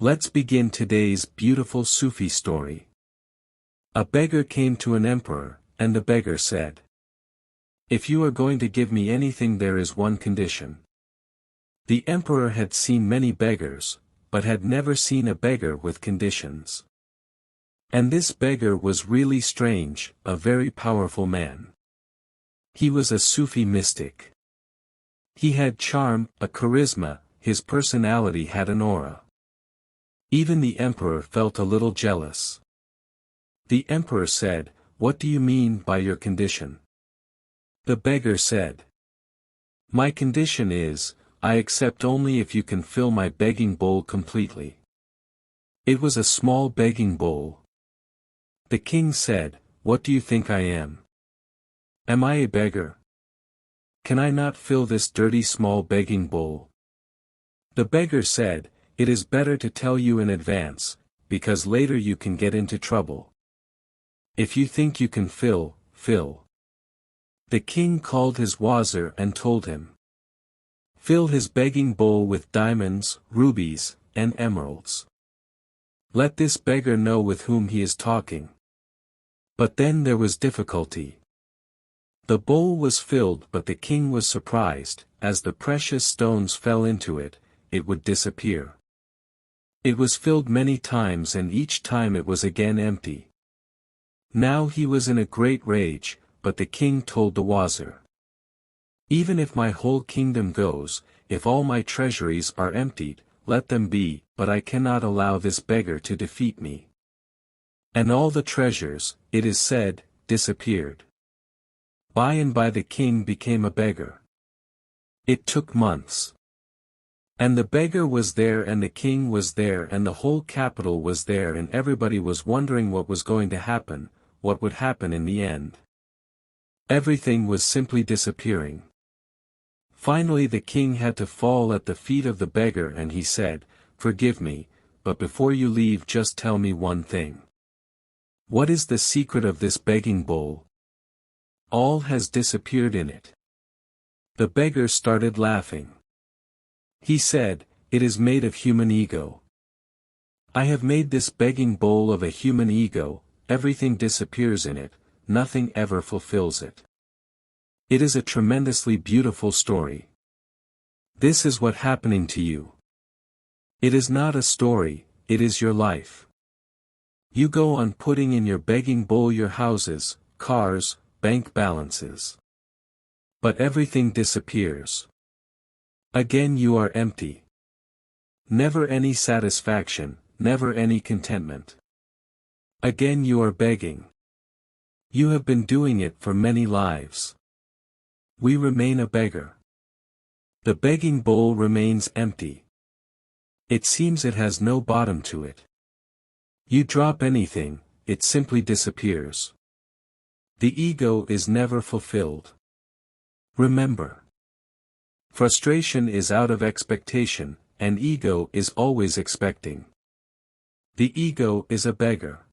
Let's begin today's beautiful Sufi story. A beggar came to an emperor, and the beggar said, "If you are going to give me anything, there is one condition." The emperor had seen many beggars, but had never seen a beggar with conditions. And this beggar was really strange, a very powerful man. He was a Sufi mystic. He had charm, a charisma, his personality had an aura. Even the emperor felt a little jealous. The emperor said, "What do you mean by your condition?" The beggar said, "My condition is, I accept only if you can fill my begging bowl completely." It was a small begging bowl. The king said, "What do you think I am? Am I a beggar? Can I not fill this dirty small begging bowl?" The beggar said, "It is better to tell you in advance, because later you can get into trouble. If you think you can fill, fill." The king called his wazir and told him, "Fill his begging bowl with diamonds, rubies, and emeralds. Let this beggar know with whom he is talking." But then there was difficulty. The bowl was filled, but the king was surprised, as the precious stones fell into it, it would disappear. It was filled many times and each time it was again empty. Now he was in a great rage, but the king told the wazir, "Even if my whole kingdom goes, if all my treasuries are emptied, let them be, but I cannot allow this beggar to defeat me." And all the treasures, it is said, disappeared. By and by the king became a beggar. It took months. And the beggar was there and the king was there and the whole capital was there and everybody was wondering what was going to happen, what would happen in the end. Everything was simply disappearing. Finally the king had to fall at the feet of the beggar and he said, "Forgive me, but before you leave just tell me one thing. What is the secret of this begging bowl? All has disappeared in it." The beggar started laughing. He said, "It is made of human ego. I have made this begging bowl of a human ego, everything disappears in it, nothing ever fulfills it. It is a tremendously beautiful story. This is what happening to you. It is not a story, it is your life. You go on putting in your begging bowl your houses, cars, bank balances. But everything disappears. Again you are empty. Never any satisfaction, never any contentment. Again you are begging. You have been doing it for many lives. We remain a beggar. The begging bowl remains empty. It seems it has no bottom to it. You drop anything, it simply disappears. The ego is never fulfilled. Remember. Frustration is out of expectation, and ego is always expecting. The ego is a beggar.